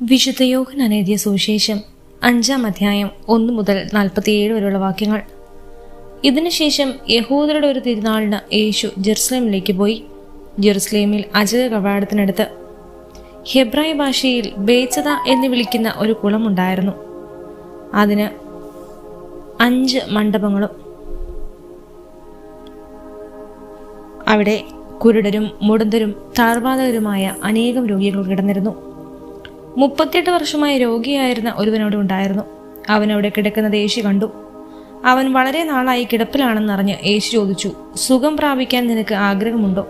വിശുദ്ധ യോഹന്നാൻ എഴുതിയ സുവിശേഷം 5-ാം അധ്യായം 1 മുതൽ 47 വരെയുള്ള വാക്യങ്ങൾ. ഇതിനുശേഷം യഹൂദരുടെ ഒരു തിരുനാളിന് യേശു ജെറുസലേമിലേക്ക് പോയി. ജെറുസലേമിൽ അജഗ കവാടത്തിനടുത്ത് ഹെബ്രായ ഭാഷയിൽ ബേത്സദ എന്ന് വിളിക്കുന്ന ഒരു കുളമുണ്ടായിരുന്നു. അതിന് 5 മണ്ഡപങ്ങളും. അവിടെ കുരുടരും മുടന്തരും താഴ്വാതകരുമായ അനേകം രോഗികൾ കിടന്നിരുന്നു. 38 വർഷമായി രോഗിയായിരുന്ന ഒരുവനോട് ഉണ്ടായിരുന്നു. അവനവിടെ കിടക്കുന്നത് യേശു കണ്ടു. അവൻ വളരെ നാളായി കിടപ്പിലാണെന്നറിഞ്ഞ് യേശു ചോദിച്ചു, സുഖം പ്രാപിക്കാൻ നിനക്ക് ആഗ്രഹമുണ്ടോ?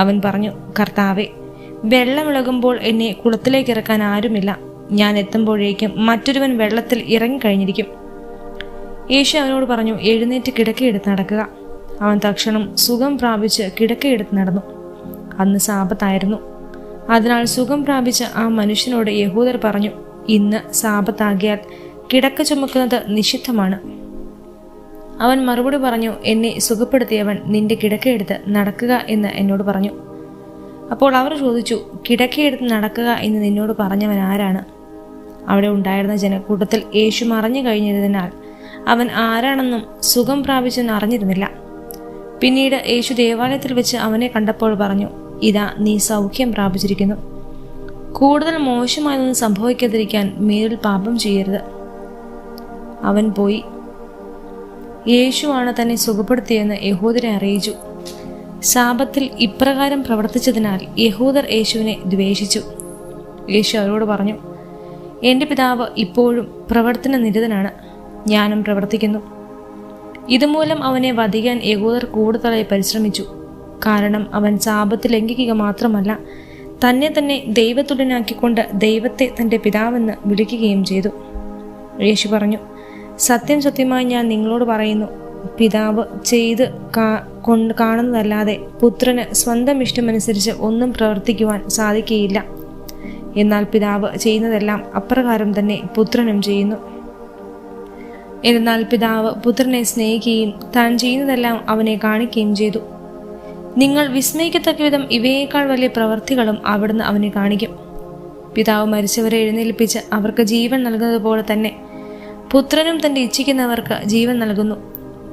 അവൻ പറഞ്ഞു, കർത്താവേ, വെള്ളമിളകുമ്പോൾ എന്നെ കുളത്തിലേക്ക് ഇറക്കാൻ ആരുമില്ല. ഞാൻ എത്തുമ്പോഴേക്കും മറ്റൊരുവൻ വെള്ളത്തിൽ ഇറങ്ങിക്കഴിഞ്ഞിരിക്കും. യേശു അവനോട് പറഞ്ഞു, എഴുന്നേറ്റ് കിടക്കയെടുത്ത് നടക്കുക. അവൻ തക്ഷണം സുഖം പ്രാപിച്ച് കിടക്കയെടുത്ത് നടന്നു. അന്ന് സാബത്തായിരുന്നു. അതിനാൽ സുഖം പ്രാപിച്ച ആ മനുഷ്യനോട് യഹൂദർ പറഞ്ഞു, ഇന്ന് സാബത്താകിയാൽ കിടക്ക ചുമക്കുന്നത് നിഷിദ്ധമാണ്. അവൻ മറുപടി പറഞ്ഞു, എന്നെ സുഖപ്പെടുത്തിയവൻ നിന്റെ കിടക്കയെടുത്ത് നടക്കുക എന്ന് എന്നോട് പറഞ്ഞു. അപ്പോൾ അവർ ചോദിച്ചു, കിടക്കയെടുത്ത് നടക്കുക എന്ന് നിന്നോട് പറഞ്ഞവൻ ആരാണ്? അവിടെ ഉണ്ടായിരുന്ന ജനക്കൂട്ടത്തിൽ യേശു മറഞ്ഞു കഴിഞ്ഞിരുന്നതിനാൽ അവൻ ആരാണെന്നും സുഖം പ്രാപിച്ചെന്ന് അറിഞ്ഞിരുന്നില്ല. പിന്നീട് യേശു ദേവാലയത്തിൽ വെച്ച് അവനെ കണ്ടപ്പോൾ പറഞ്ഞു, ഇതാ, നീ സൗഖ്യം പ്രാപിച്ചിരിക്കുന്നു. കൂടുതൽ മോശമായൊന്നും സംഭവിക്കാതിരിക്കാൻ മേലിൽ പാപം ചെയ്യരുത്. അവൻ പോയി യേശുവാണ് തന്നെ സുഖപ്പെടുത്തിയെന്ന് യഹൂദരെ അറിയിച്ചു. സാബത്തിൽ ഇപ്രകാരം പ്രവർത്തിച്ചതിനാൽ യഹൂദർ യേശുവിനെ ദ്വേഷിച്ചു. യേശു അവരോട് പറഞ്ഞു, എൻ്റെ പിതാവ് ഇപ്പോഴും പ്രവർത്തന നിരതനാണ്, ഞാനും പ്രവർത്തിക്കുന്നു. ഇതുമൂലം അവനെ വധിക്കാൻ യഹൂദർ കൂടുതലായി പരിശ്രമിച്ചു. കാരണം അവൻ സാബത്ത് ലംഘിക്കുക മാത്രമല്ല, തന്നെ ദൈവതുടനാക്കിക്കൊണ്ട് ദൈവത്തെ തൻ്റെ പിതാവെന്ന് വിളിക്കുകയും ചെയ്തു. യേശു പറഞ്ഞു, സത്യം സത്യമായി ഞാൻ നിങ്ങളോട് പറയുന്നു, പിതാവ് ചെയ്ത് കാണുന്നതല്ലാതെ പുത്രന് സ്വന്തം ഇഷ്ടമനുസരിച്ച് ഒന്നും പ്രവർത്തിക്കുവാൻ സാധിക്കുകയില്ല. എന്നാൽ പിതാവ് ചെയ്യുന്നതെല്ലാം അപ്രകാരം തന്നെ പുത്രനും ചെയ്യുന്നു. എന്നാൽ പിതാവ് പുത്രനെ സ്നേഹിക്കുകയും താൻ ചെയ്യുന്നതെല്ലാം അവനെ കാണിക്കുകയും ചെയ്തു. നിങ്ങൾ വിസ്മയിക്കത്തക്ക വിധം ഇവയേക്കാൾ വലിയ പ്രവൃത്തികളും അവിടുന്ന് അവനെ കാണിക്കും. പിതാവ് മരിച്ചവരെ എഴുന്നേൽപ്പിച്ച് അവർക്ക് ജീവൻ നൽകുന്നത് പോലെ തന്നെ പുത്രനും തൻ്റെ ഇച്ഛിക്കുന്നവർക്ക് ജീവൻ നൽകുന്നു.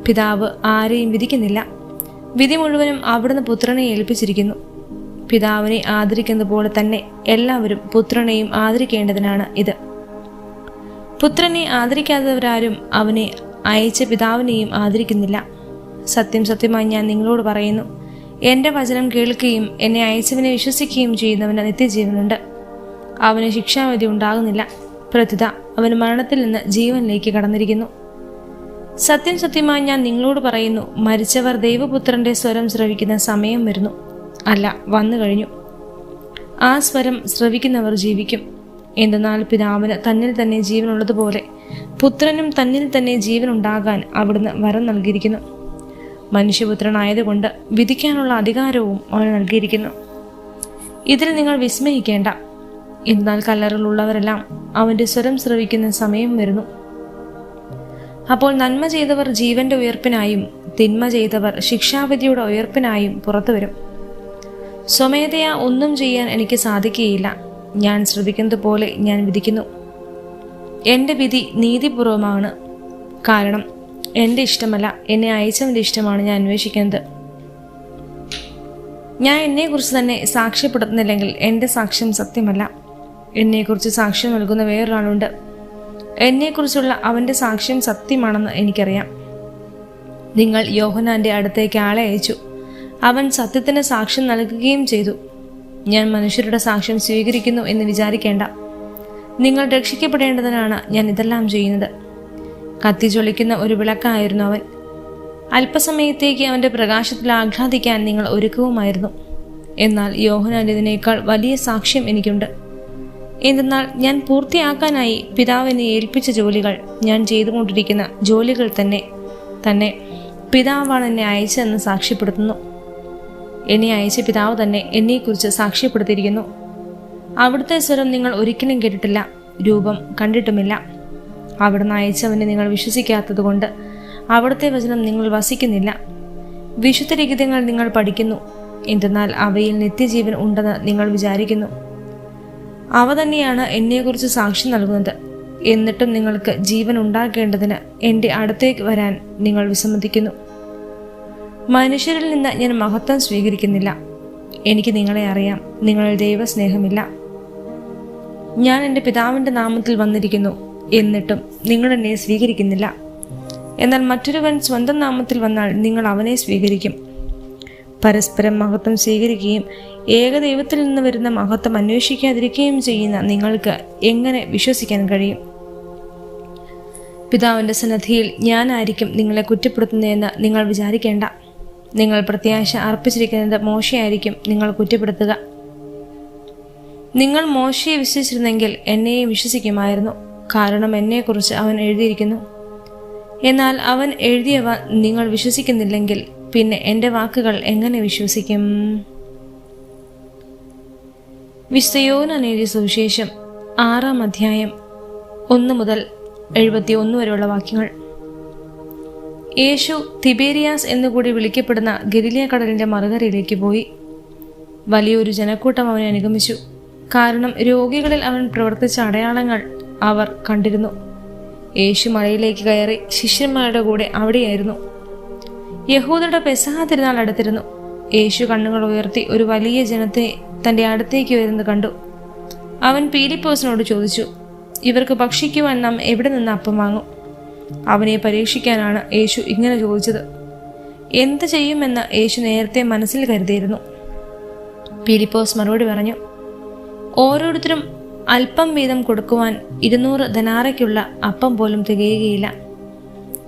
പിതാവ് ആരെയും വിധിക്കുന്നില്ല, വിധി മുഴുവനും അവിടുന്ന് പുത്രനെ ഏൽപ്പിച്ചിരിക്കുന്നു. പിതാവിനെ ആദരിക്കുന്നത് പോലെ തന്നെ എല്ലാവരും പുത്രനെയും ആദരിക്കേണ്ടതിനാണ് ഇത്. പുത്രനെ ആദരിക്കാത്തവരാരും അവനെ അയച്ച പിതാവിനെയും ആദരിക്കുന്നില്ല. സത്യം സത്യമായി ഞാൻ നിങ്ങളോട് പറയുന്നു, എൻ്റെ വചനം കേൾക്കുകയും എന്നെ അയച്ചവനെ വിശ്വസിക്കുകയും ചെയ്യുന്നവന് നിത്യജീവനുണ്ട്. അവന് ശിക്ഷാവിധി ഉണ്ടാകുന്നില്ല, പ്രത്യുത അവൻ മരണത്തിൽ നിന്ന് ജീവനിലേക്ക് കടന്നിരിക്കുന്നു. സത്യം സത്യമായി ഞാൻ നിങ്ങളോട് പറയുന്നു, മരിച്ചവർ ദൈവപുത്രന്റെ സ്വരം ശ്രവിക്കുന്ന സമയം വരുന്നു, അല്ല, വന്നു കഴിഞ്ഞു. ആ സ്വരം ശ്രവിക്കുന്നവർ ജീവിക്കും. എന്തെന്നാൽ പിതാവിന് തന്നിൽ തന്നെ ജീവനുള്ളതുപോലെ പുത്രനും തന്നിൽ തന്നെ ജീവനുണ്ടാകാൻ അവിടുന്ന് വരം നൽകിയിരിക്കുന്നു. മനുഷ്യപുത്രനായതുകൊണ്ട് വിധിക്കാനുള്ള അധികാരവും അവൻ നൽകിയിരിക്കുന്നു. ഇതിൽ നിങ്ങൾ വിസ്മയിക്കേണ്ട. എന്നാൽ കല്ലറിലുള്ളവരെല്ലാം അവൻ്റെ സ്വരം ശ്രവിക്കുന്ന സമയം വരുന്നു. അപ്പോൾ നന്മ ചെയ്തവർ ജീവന്റെ ഉയർപ്പിനായും തിന്മ ചെയ്തവർ ശിക്ഷാവിധിയുടെ ഉയർപ്പിനായും പുറത്തു വരും. സ്വമേധയാ ഒന്നും ചെയ്യാൻ എനിക്ക് സാധിക്കുകയില്ല. ഞാൻ ശ്രദ്ധിക്കുന്നത് പോലെ ഞാൻ വിധിക്കുന്നു. എൻ്റെ വിധി നീതിപൂർവമാണ്. കാരണം എൻ്റെ ഇഷ്ടമല്ല, എന്നെ അയച്ചവൻ്റെ ഇഷ്ടമാണ് ഞാൻ അന്വേഷിക്കുന്നത്. ഞാൻ എന്നെക്കുറിച്ച് തന്നെ സാക്ഷ്യപ്പെടുത്തുന്നില്ലെങ്കിൽ എൻ്റെ സാക്ഷ്യം സത്യമല്ല. എന്നെക്കുറിച്ച് സാക്ഷ്യം നൽകുന്ന വേറൊരാളുണ്ട്. എന്നെക്കുറിച്ചുള്ള അവൻ്റെ സാക്ഷ്യം സത്യമാണെന്ന് എനിക്കറിയാം. നിങ്ങൾ യോഹന്നാൻ്റെ അടുത്തേക്ക് ആളെ അയച്ചു. അവൻ സത്യത്തിന് സാക്ഷ്യം നൽകുകയും ചെയ്തു. ഞാൻ മനുഷ്യരുടെ സാക്ഷ്യം സ്വീകരിക്കുന്നു എന്ന് വിചാരിക്കേണ്ട. നിങ്ങൾ രക്ഷിക്കപ്പെടേണ്ടതിനാണ് ഞാൻ ഇതെല്ലാം ചെയ്യുന്നത്. കത്തി ജ്വലിക്കുന്ന ഒരു വിളക്കായിരുന്നു അവൻ. അല്പസമയത്തേക്ക് അവൻ്റെ പ്രകാശത്തിൽ ആഹ്ലാദിക്കാൻ നിങ്ങൾ ഒരുക്കവുമായിരുന്നു. എന്നാൽ യോഹന്നാൻ്റെതിനേക്കാൾ വലിയ സാക്ഷ്യം എനിക്കുണ്ട്. എന്തെന്നാൽ ഞാൻ പൂർത്തിയാക്കാനായി പിതാവിനെ ഏൽപ്പിച്ച ജോലികൾ, ഞാൻ ചെയ്തുകൊണ്ടിരിക്കുന്ന ജോലികൾ തന്നെ പിതാവാണ് എന്നെ അയച്ചതെന്ന് സാക്ഷ്യപ്പെടുത്തുന്നു. എന്നെ അയച്ച പിതാവ് തന്നെ എന്നെക്കുറിച്ച് സാക്ഷ്യപ്പെടുത്തിയിരിക്കുന്നു. അവിടുത്തെ സ്വരം നിങ്ങൾ ഒരിക്കലും കേട്ടിട്ടില്ല, രൂപം കണ്ടിട്ടുമില്ല. അവിടുന്ന് അയച്ചവനെ നിങ്ങൾ വിശ്വസിക്കാത്തത് കൊണ്ട് അവിടുത്തെ വചനം നിങ്ങൾ വസിക്കുന്നില്ല. വിശുദ്ധ ലിഖിതങ്ങൾ നിങ്ങൾ പഠിക്കുന്നു, എന്തെന്നാൽ അവയിൽ നിത്യജീവൻ ഉണ്ടെന്ന് നിങ്ങൾ വിചാരിക്കുന്നു. അവ തന്നെയാണ് എന്നെക്കുറിച്ച് സാക്ഷ്യം നൽകുന്നത്. എന്നിട്ടും നിങ്ങൾക്ക് ജീവൻ ഉണ്ടാകേണ്ടതിന് എൻ്റെ അടുത്തേക്ക് വരാൻ നിങ്ങൾ വിസമ്മതിക്കുന്നു. മനുഷ്യരിൽ നിന്ന് ഞാൻ മഹത്വം സ്വീകരിക്കുന്നില്ല. എനിക്ക് നിങ്ങളെ അറിയാം. നിങ്ങളിൽ ദൈവസ്നേഹമില്ല. ഞാൻ എൻ്റെ പിതാവിൻ്റെ നാമത്തിൽ വന്നിരിക്കുന്നു, എന്നിട്ടും നിങ്ങൾ എന്നെ സ്വീകരിക്കുന്നില്ല. എന്നാൽ മറ്റൊരുവൻ സ്വന്തം നാമത്തിൽ വന്നാൽ നിങ്ങൾ അവനെ സ്വീകരിക്കും. പരസ്പരം മഹത്വം സ്വീകരിക്കുകയും ഏകദൈവത്തിൽ നിന്ന് വരുന്ന മഹത്വം അന്വേഷിക്കാതിരിക്കുകയും ചെയ്യുന്ന നിങ്ങൾക്ക് എങ്ങനെ വിശ്വസിക്കാൻ കഴിയും? പിതാവിൻ്റെ സന്നിധിയിൽ ഞാനായിരിക്കും നിങ്ങളെ കുറ്റപ്പെടുത്തുന്നതെന്ന് നിങ്ങൾ വിചാരിക്കേണ്ട. നിങ്ങൾ പ്രത്യാശ അർപ്പിച്ചിരിക്കുന്നത് മോശയായിരിക്കും നിങ്ങൾ കുറ്റപ്പെടുത്തുക. നിങ്ങൾ മോശയെ വിശ്വസിച്ചിരുന്നെങ്കിൽ എന്നെയും വിശ്വസിക്കുമായിരുന്നു, കാരണം എന്നെക്കുറിച്ച് അവൻ എഴുതിയിരിക്കുന്നു. എന്നാൽ അവൻ എഴുതിയവ നിങ്ങൾ വിശ്വസിക്കുന്നില്ലെങ്കിൽ പിന്നെ എൻ്റെ വാക്കുകൾ എങ്ങനെ വിശ്വസിക്കും? വിശുദ്ധ യോഹന്നാൻ എഴുതിയ സുവിശേഷം 6-ാം അധ്യായം 1 മുതൽ 71 വരെയുള്ള വാക്യങ്ങൾ. യേശു തിബേരിയാസ് എന്നുകൂടി വിളിക്കപ്പെടുന്ന ഗലീലിയ കടലിന്റെ മറുകരയിലേക്ക് പോയി. വലിയൊരു ജനക്കൂട്ടം അവനെ അനുഗമിച്ചു, കാരണം രോഗികളിൽ അവൻ പ്രവർത്തിച്ച അടയാളങ്ങൾ അവർ കണ്ടിരുന്നു. യേശു മലയിലേക്ക് കയറി ശിഷ്യന്മാരുടെ കൂടെ അവിടെയായിരുന്നു. യഹൂദരുടെ പെസഹ തിരുനാൾ അടുത്തിരുന്നു. യേശു കണ്ണുകൾ ഉയർത്തി ഒരു വലിയ ജനത്തെ തന്റെ അടുത്തേക്ക് വരുന്നത് കണ്ടു. അവൻ പീലിപ്പോസിനോട് ചോദിച്ചു, ഇവർക്ക് ഭക്ഷിക്കുവാൻ നാം എവിടെ നിന്ന് അപ്പം വാങ്ങും? അവനെ പരീക്ഷിക്കാനാണ് യേശു ഇങ്ങനെ ചോദിച്ചത്. എന്ത് ചെയ്യുമെന്ന് യേശു നേരത്തെ മനസ്സിൽ കരുതിയിരുന്നു. പീലിപ്പോസ് മറുപടി പറഞ്ഞു, ഓരോരുത്തരും അല്പം വീതം കൊടുക്കുവാൻ 200 ധനാറയ്ക്കുള്ള അപ്പം പോലും തികയുകയില്ല.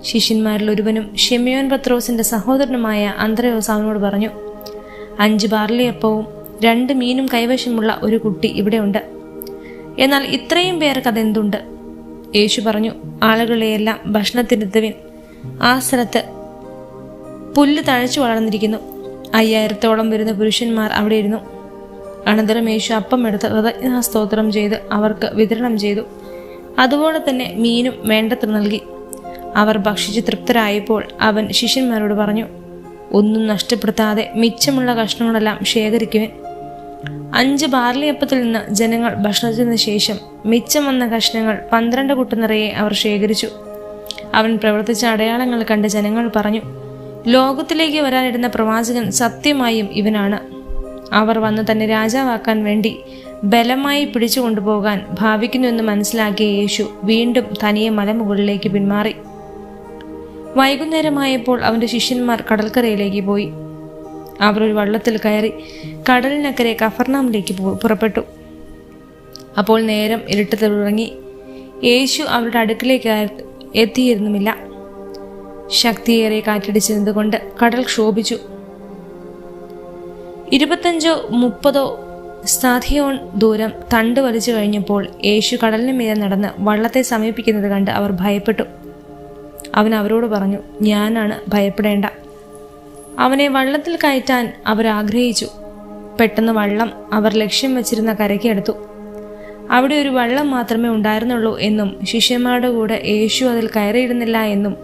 ശിഷ്യന്മാരിൽ ഒരുവനും ശിമയോൻ പത്രോസിന്റെ സഹോദരനുമായ അന്ത്രയോസ് അവനോട് പറഞ്ഞു, 5 ബാർലിയപ്പവും 2 മീനും കൈവശമുള്ള ഒരു കുട്ടി ഇവിടെയുണ്ട്. എന്നാൽ ഇത്രയും പേർക്ക് അതെന്തുണ്ട്? യേശു പറഞ്ഞു, ആളുകളെയെല്ലാം ഭക്ഷണത്തിനെത്തുവിൻ. ആ സ്ഥലത്ത് പുല്ല് തഴച്ചു വളർന്നിരിക്കുന്നു. 5000-ഓളം വരുന്ന പുരുഷന്മാർ അവിടെ ഇരുന്നു. അനന്തരം യേശു അപ്പം എടുത്ത് കൃതജ്ഞതാസ്തോത്രം ചെയ്ത് അവർക്ക് വിതരണം ചെയ്തു. അതുപോലെ തന്നെ മീനും വേണ്ടത്ര നൽകി. അവർ ഭക്ഷിച്ച് തൃപ്തരായപ്പോൾ അവൻ ശിഷ്യന്മാരോട് പറഞ്ഞു, ഒന്നും നഷ്ടപ്പെടുത്താതെ മിച്ചമുള്ള കഷ്ണങ്ങളെല്ലാം ശേഖരിക്കുവിൻ. 5 ബാർലിയപ്പത്തിൽ നിന്ന് ജനങ്ങൾ ഭക്ഷണത്തിന് ശേഷം മിച്ചം വന്ന കഷ്ണങ്ങൾ 12 കുട്ട നിറയെ അവർ ശേഖരിച്ചു. അവൻ പ്രവർത്തിച്ച അടയാളങ്ങൾ കണ്ട് ജനങ്ങൾ പറഞ്ഞു, ലോകത്തിലേക്ക് വരാനിരുന്ന പ്രവാചകൻ സത്യമായും ഇവനാണ്. അവർ വന്ന് തന്നെ രാജാവാക്കാൻ വേണ്ടി ബലമായി പിടിച്ചു കൊണ്ടുപോകാൻ ഭാവിക്കുന്നുവെന്ന് മനസ്സിലാക്കിയ യേശു വീണ്ടും തനിയെ മലമുകളിലേക്ക് പിന്മാറി. വൈകുന്നേരമായപ്പോൾ അവന്റെ ശിഷ്യന്മാർ കടൽക്കരയിലേക്ക് പോയി. അവർ ഒരു വള്ളത്തിൽ കയറി കടലിനക്കരെ കഫർനാമിലേക്ക് പുറപ്പെട്ടു. അപ്പോൾ നേരം ഇരുട്ട് തുടങ്ങി. യേശു അവരുടെ അടുക്കിലേക്ക് എത്തിയിരുന്നുമില്ല. ശക്തിയേറെ കാറ്റടിച്ചിരുന്നതുകൊണ്ട് കടൽ ക്ഷോഭിച്ചു. 25-30 സ്താധിയോൺ ദൂരം തണ്ട് വലിച്ചു കഴിഞ്ഞപ്പോൾ യേശു കടലിന് മീതെ നടന്ന് വള്ളത്തെ സമീപിക്കുന്നത് കണ്ട് അവർ ഭയപ്പെട്ടു. അവൻ അവരോട് പറഞ്ഞു, ഞാനാണ്, ഭയപ്പെടേണ്ട. അവനെ വള്ളത്തിൽ കയറ്റാൻ അവർ ആഗ്രഹിച്ചു. പെട്ടെന്ന് വള്ളം അവർ ലക്ഷ്യം വച്ചിരുന്ന കരയ്ക്ക് അടുത്തു. അവിടെ ഒരു വള്ളം മാത്രമേ ഉണ്ടായിരുന്നുള്ളൂ എന്നും ശിഷ്യന്മാരുടെ കൂടെ യേശു അതിൽ കയറിയിരുന്നില്ല എന്നും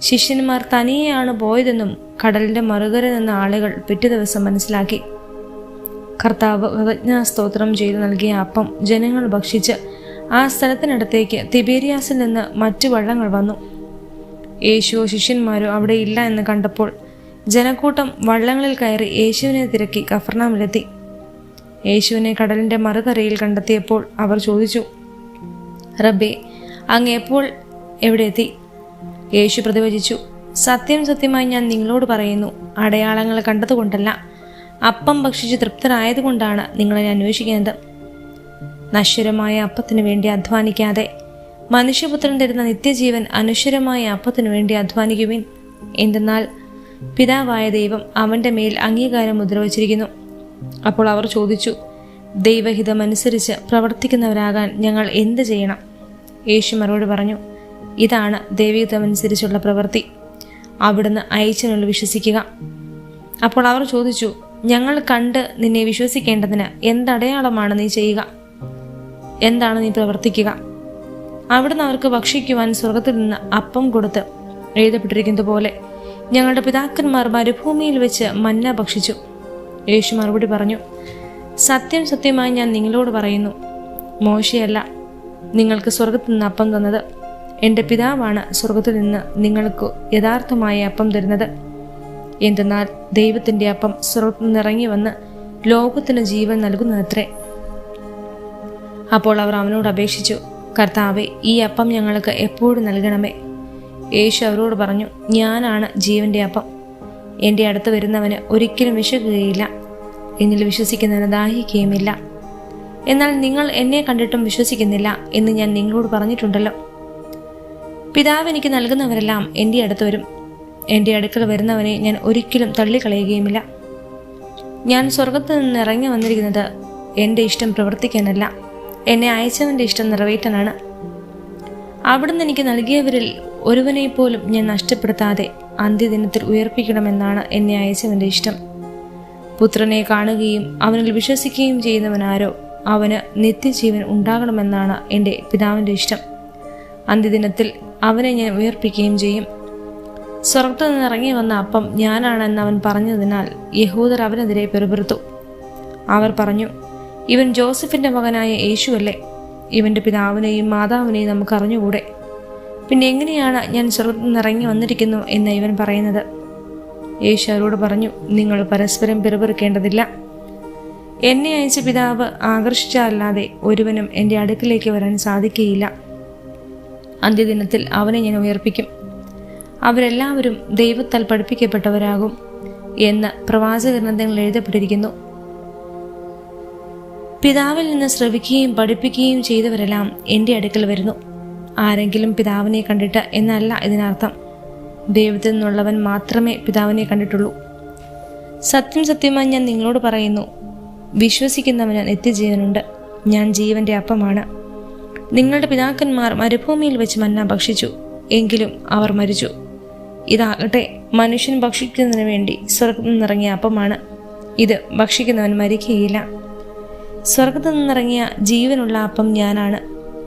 ശിഷ്യന്മാർ തനിയെയാണ് പോയതെന്നും കടലിന്റെ മറുകര നിന്ന ആളുകൾ പിറ്റേ ദിവസം മനസ്സിലാക്കി. കർത്താവ് കൃതജ്ഞതാസ്തോത്രം ചെയ്ത് നൽകിയ അപ്പം ജനങ്ങൾ ഭക്ഷിച്ച് ആ സ്ഥലത്തിനടുത്തേക്ക് തിബേരിയാസിൽ നിന്ന് മറ്റു വള്ളങ്ങൾ വന്നു. യേശുവോ ശിഷ്യന്മാരോ അവിടെ ഇല്ല എന്ന് കണ്ടപ്പോൾ ജനക്കൂട്ടം വള്ളങ്ങളിൽ കയറി യേശുവിനെ തിരക്കി കഫർനാമിലെത്തി. യേശുവിനെ കടലിന്റെ മറുകരയിൽ കണ്ടെത്തിയപ്പോൾ അവർ ചോദിച്ചു, റബ്ബേ, അങ്ങ് എപ്പോൾ എവിടെ എത്തി? യേശു പ്രതിവചിച്ചു, സത്യം സത്യമായി ഞാൻ നിങ്ങളോട് പറയുന്നു, അടയാളങ്ങൾ കണ്ടതുകൊണ്ടല്ല, അപ്പം ഭക്ഷിച്ച് തൃപ്തരായതുകൊണ്ടാണ് നിങ്ങളെ അന്വേഷിക്കുന്നത്. നശ്വരമായ അപ്പത്തിനു വേണ്ടി അധ്വാനിക്കാതെ മനുഷ്യപുത്രൻ തരുന്ന നിത്യജീവൻ അനശ്വരമായ അപ്പത്തിനു വേണ്ടി അധ്വാനിക്കുവിൻ. എന്തെന്നാൽ പിതാവായ ദൈവം അവന്റെ മേൽ അംഗീകാരം മുദ്രവച്ചിരിക്കുന്നു. അപ്പോൾ അവർ ചോദിച്ചു, ദൈവഹിതമനുസരിച്ച് പ്രവർത്തിക്കുന്നവരാകാൻ ഞങ്ങൾ എന്ത് ചെയ്യണം? യേശു മറുപടി പറഞ്ഞു, ഇതാണ് ദൈവഹിതമനുസരിച്ചുള്ള പ്രവൃത്തി, അവിടുന്ന് അയച്ചവനിൽ വിശ്വസിക്കുക. അപ്പോൾ അവർ ചോദിച്ചു, ഞങ്ങൾ കണ്ട് നിന്നെ വിശ്വസിക്കേണ്ടതിന് എന്തടയാളമാണ് നീ ചെയ്യുക? എന്താണ് നീ പ്രവർത്തിക്കുക? അവിടുന്ന് അവർക്ക് ഭക്ഷിക്കുവാൻ സ്വർഗത്തിൽ നിന്ന് അപ്പം കൊടുത്ത് എഴുതപ്പെട്ടിരിക്കുന്നത് പോലെ ഞങ്ങളുടെ പിതാക്കന്മാർ മരുഭൂമിയിൽ വെച്ച് മന്ന ഭക്ഷിച്ചു. യേശു മറുപടി പറഞ്ഞു, സത്യം സത്യമായി ഞാൻ നിങ്ങളോട് പറയുന്നു, മോശയല്ല നിങ്ങൾക്ക് സ്വർഗത്തിൽ നിന്ന് അപ്പം തന്നത്, എൻ്റെ പിതാവാണ് സ്വർഗത്തിൽ നിന്ന് നിങ്ങൾക്ക് യഥാർത്ഥമായ അപ്പം തരുന്നത്. എന്തെന്നാൽ ദൈവത്തിൻ്റെ അപ്പം സ്വർഗത്തിൽ നിന്നിറങ്ങി വന്ന് ലോകത്തിന് ജീവൻ നൽകുന്നതത്രേ. അപ്പോൾ അവർ അവനോട് അപേക്ഷിച്ചു, കർത്താവേ, ഈ അപ്പം ഞങ്ങൾക്ക് എപ്പോഴും നൽകണമേ. യേശു അവരോട് പറഞ്ഞു, ഞാനാണ് ജീവൻ്റെ അപ്പം. എൻ്റെ അടുത്ത് വരുന്നവന് ഒരിക്കലും വിശക്കുകയില്ല, എന്നിൽ വിശ്വസിക്കുന്നവന് ദാഹിക്കുകയുമില്ല. എന്നാൽ നിങ്ങൾ എന്നെ കണ്ടിട്ടും വിശ്വസിക്കുന്നില്ല എന്ന് ഞാൻ നിങ്ങളോട് പറഞ്ഞിട്ടുണ്ടല്ലോ. പിതാവ് എനിക്ക് നൽകുന്നവരെല്ലാം എൻ്റെ അടുത്ത് വരും. എൻ്റെ അടുക്കൽ വരുന്നവനെ ഞാൻ ഒരിക്കലും തള്ളിക്കളയുകയുമില്ല. ഞാൻ സ്വർഗത്തിൽ നിന്ന് ഇറങ്ങി വന്നിരിക്കുന്നത് എൻ്റെ ഇഷ്ടം പ്രവർത്തിക്കാനല്ല, എന്നെ അയച്ചവൻ്റെ ഇഷ്ടം നിറവേറ്റാനാണ്. അവിടുന്ന് എനിക്ക് നൽകിയവരിൽ ഒരുവനെ പോലും ഞാൻ നഷ്ടപ്പെടുത്താതെ അന്ത്യദിനത്തിൽ ഉയർപ്പിക്കണമെന്നാണ് എന്നെ അയച്ചവൻ്റെ ഇഷ്ടം. പുത്രനെ കാണുകയും അവനിൽ വിശ്വസിക്കുകയും ചെയ്യുന്നവനാരോ അവന് നിത്യജീവൻ ഉണ്ടാകണമെന്നാണ് എൻ്റെ പിതാവിൻ്റെ ഇഷ്ടം. അന്ത്യദിനത്തിൽ അവനെ ഞാൻ ഉയർപ്പിക്കുകയും ചെയ്യും. സ്വർഗത്തിൽ നിന്ന് ഇറങ്ങി വന്ന അപ്പം ഞാനാണെന്ന് അവൻ പറഞ്ഞതിനാൽ യഹൂദർ അവനെതിരെ പെറുപിറുത്തു. അവർ പറഞ്ഞു, ഇവൻ ജോസഫിൻ്റെ മകനായ യേശുവല്ലേ? ഇവൻ്റെ പിതാവിനെയും മാതാവിനെയും നമുക്ക് അറിഞ്ഞുകൂടെ? പിന്നെ എങ്ങനെയാണ് ഞാൻ സ്വർഗത്തിൽ നിന്ന് ഇറങ്ങി വന്നിരിക്കുന്നു എന്ന് ഇവൻ പറയുന്നത്? യേശു അവരോട് പറഞ്ഞു, നിങ്ങൾ പരസ്പരം പിറുപിറുക്കേണ്ടതില്ല. എന്നെ അയച്ച പിതാവ് ആകർഷിച്ചല്ലാതെ ഒരുവനും എൻ്റെ അടുക്കിലേക്ക് വരാൻ സാധിക്കുകയില്ല. അന്ത്യദിനത്തിൽ അവനെ ഞാൻ ഉയർപ്പിക്കും. അവരെല്ലാവരും ദൈവത്താൽ പഠിപ്പിക്കപ്പെട്ടവരാകും എന്ന് പ്രവാചകഗ്രന്ഥങ്ങളിൽ എഴുതപ്പെട്ടിരിക്കുന്നു. പിതാവിൽ നിന്ന് ശ്രവിക്കുകയും പഠിപ്പിക്കുകയും ചെയ്തവരെല്ലാം എൻ്റെ അടുക്കൽ വരുന്നു. ആരെങ്കിലും പിതാവിനെ കണ്ടിട്ട് എന്നല്ല ഇതിനർത്ഥം. ദൈവത്തിൽ നിന്നുള്ളവൻ മാത്രമേ പിതാവിനെ കണ്ടിട്ടുള്ളൂ. സത്യം സത്യമായി ഞാൻ നിങ്ങളോട് പറയുന്നു, വിശ്വസിക്കുന്നവന് നിത്യജീവനുണ്ട്. ഞാൻ ജീവന്റെ അപ്പമാണ്. നിങ്ങളുടെ പിതാക്കന്മാർ മരുഭൂമിയിൽ വെച്ച് മന്ന ഭക്ഷിച്ചു, എങ്കിലും അവർ മരിച്ചു. ഇതാകട്ടെ മനുഷ്യൻ ഭക്ഷിക്കുന്നതിന് വേണ്ടി സ്വർഗത്തിൽ നിന്നിറങ്ങിയ അപ്പമാണ്. ഇത് ഭക്ഷിക്കുന്നവൻ മരിക്കുകയില്ല. സ്വർഗത്തിൽ നിന്നിറങ്ങിയ ജീവനുള്ള അപ്പം ഞാനാണ്.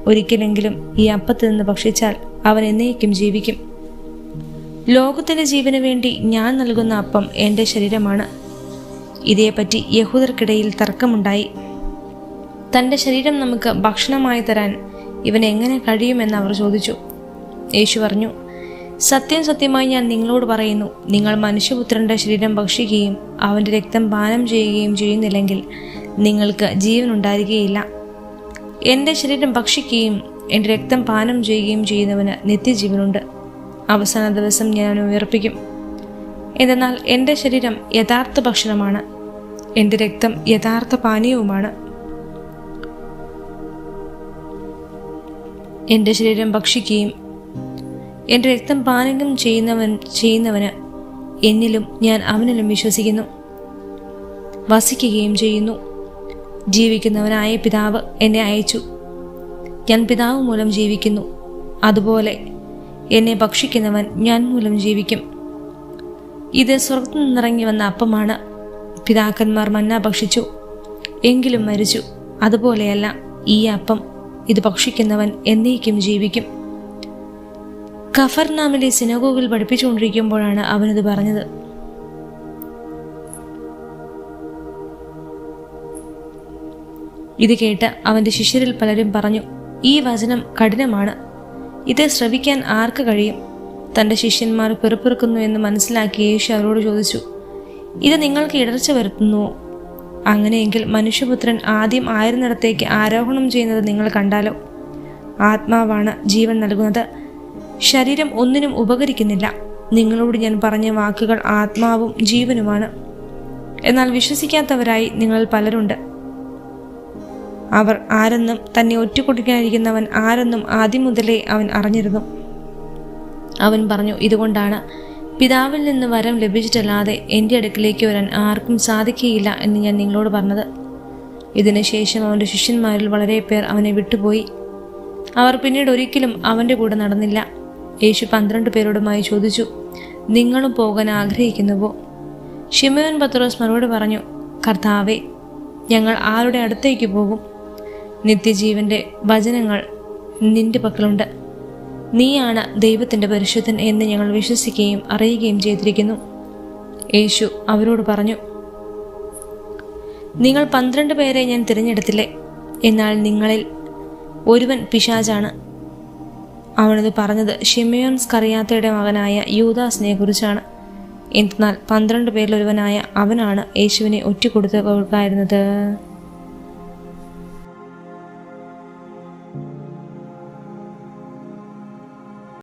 ഒരിക്കലെങ്കിലും ഈ അപ്പത്തിൽ നിന്ന് ഭക്ഷിച്ചാൽ അവൻ എന്നേക്കും ജീവിക്കും. ലോകത്തിൻ്റെ ജീവന് വേണ്ടി ഞാൻ നൽകുന്ന അപ്പം എൻ്റെ ശരീരമാണ്. ഇതേപ്പറ്റി യഹൂദർക്കിടയിൽ തർക്കമുണ്ടായി. തൻ്റെ ശരീരം നമുക്ക് ഭക്ഷണമായി തരാൻ ഇവൻ എങ്ങനെ കഴിയുമെന്ന് അവർ ചോദിച്ചു. യേശു പറഞ്ഞു, സത്യം സത്യമായി ഞാൻ നിങ്ങളോട് പറയുന്നു, നിങ്ങൾ മനുഷ്യപുത്രൻ്റെ ശരീരം ഭക്ഷിക്കുകയും അവൻ്റെ രക്തം പാനം ചെയ്യുകയും ചെയ്യുന്നില്ലെങ്കിൽ നിങ്ങൾക്ക് ജീവൻ ഉണ്ടായിരിക്കുകയില്ല. എൻ്റെ ശരീരം ഭക്ഷിക്കുകയും എൻ്റെ രക്തം പാനം ചെയ്യുകയും ചെയ്യുന്നവന് നിത്യജീവനുണ്ട്. അവസാന ദിവസം ഞാൻ അവനെ ഉയർപ്പിക്കും. എന്തെന്നാൽ എൻ്റെ ശരീരം യഥാർത്ഥ ഭക്ഷണമാണ്, എൻ്റെ രക്തം യഥാർത്ഥ പാനീയവുമാണ്. എൻ്റെ ശരീരം ഭക്ഷിക്കുകയും എൻ്റെ രക്തം പാനം ചെയ്യുന്നവന് എന്നിലും ഞാൻ അവനിലും വിശ്വസിക്കുന്നു വസിക്കുകയും ചെയ്യുന്നു. ജീവിക്കുന്നവനായ പിതാവ് എന്നെ അയച്ചു. ഞാൻ പിതാവ് മൂലം ജീവിക്കുന്നു. അതുപോലെ എന്നെ ഭക്ഷിക്കുന്നവൻ ഞാൻ മൂലം ജീവിക്കും. ഇത് സ്വർഗത്തിൽ നിന്നിറങ്ങി വന്ന അപ്പമാണ്. പിതാക്കന്മാർ മന്ന ഭക്ഷിച്ചു, എങ്കിലും മരിച്ചു. അതുപോലെയല്ല ഈ അപ്പം. ഇത് ഭക്ഷിക്കുന്നവൻ എന്നേക്കും ജീവിക്കും. കഫർനാമിലെ സിനഗോഗിൽ പഠിപ്പിച്ചുകൊണ്ടിരിക്കുമ്പോഴാണ് അവനിത് പറഞ്ഞത്. ഇത് കേട്ട് അവൻ്റെ ശിഷ്യരിൽ പലരും പറഞ്ഞു, ഈ വചനം കഠിനമാണ്. ഇത് ശ്രവിക്കാൻ ആർക്ക് കഴിയും? തൻ്റെ ശിഷ്യന്മാർ പിറുപിറുക്കുന്നു എന്ന് മനസ്സിലാക്കി യേശു അവരോട് ചോദിച്ചു, ഇത് നിങ്ങൾക്ക് ഇടർച്ച വരുത്തുന്നുവോ? അങ്ങനെയെങ്കിൽ മനുഷ്യപുത്രൻ ആദ്യം ആയിരുന്നിടത്തേക്ക് ആരോഹണം ചെയ്യുന്നത് നിങ്ങൾ കണ്ടാലോ? ആത്മാവാണ് ജീവൻ നൽകുന്നത്, ശരീരം ഒന്നിനും ഉപകരിക്കുന്നില്ല. നിങ്ങളോട് ഞാൻ പറഞ്ഞ വാക്കുകൾ ആത്മാവും ജീവനുമാണ്. എന്നാൽ വിശ്വസിക്കാത്തവരായി നിങ്ങളിൽ പലരുണ്ട്. അവർ ആരെന്നും തന്നെ ഒറ്റുകൊടുക്കാനിരിക്കുന്നവൻ ആരെന്നും ആദ്യം മുതലേ അവൻ അറിഞ്ഞിരുന്നു. അവൻ പറഞ്ഞു, ഇതുകൊണ്ടാണ് പിതാവിൽ നിന്ന് വരം ലഭിച്ചിട്ടല്ലാതെ എൻ്റെ അടുക്കിലേക്ക് വരാൻ ആർക്കും സാധിക്കുകയില്ല എന്ന് ഞാൻ നിങ്ങളോട് പറഞ്ഞത്. ഇതിനുശേഷം അവൻ്റെ ശിഷ്യന്മാരിൽ വളരെ പേർ അവനെ വിട്ടുപോയി. അവർ പിന്നീട് ഒരിക്കലും അവൻ്റെ കൂടെ നടന്നില്ല. യേശു 12 പേരോടുമായി ചോദിച്ചു, നിങ്ങളും പോകാൻ ആഗ്രഹിക്കുന്നുവോ? ശിമയോൻ പത്രോസ് മറുപടി പറഞ്ഞു, കർത്താവേ, ഞങ്ങൾ ആരുടെ അടുത്തേക്ക് പോകും? നിത്യജീവന്റെ വചനങ്ങൾ നിന്റെ പക്കലുണ്ട്. നീയാണ് ദൈവത്തിൻ്റെ പരിശുദ്ധൻ എന്ന് ഞങ്ങൾ വിശ്വസിക്കുകയും അറിയുകയും ചെയ്തിരിക്കുന്നു. യേശു അവരോട് പറഞ്ഞു, നിങ്ങൾ 12 പേരെ ഞാൻ തിരഞ്ഞെടുത്തില്ലേ? എന്നാൽ നിങ്ങളിൽ ഒരുവൻ പിശാചാണ്. അവനത് പറഞ്ഞത് ശിമെയോൻ സ്കറിയാത്തയുടെ മകനായ യൂദാസിനെ കുറിച്ചാണ്. എന്നാൽ 12 പേരിൽ ഒരുവനായ അവനാണ് യേശുവിനെ ഒറ്റിക്കൊടുത്ത് കൊടുക്കായിരുന്നത്.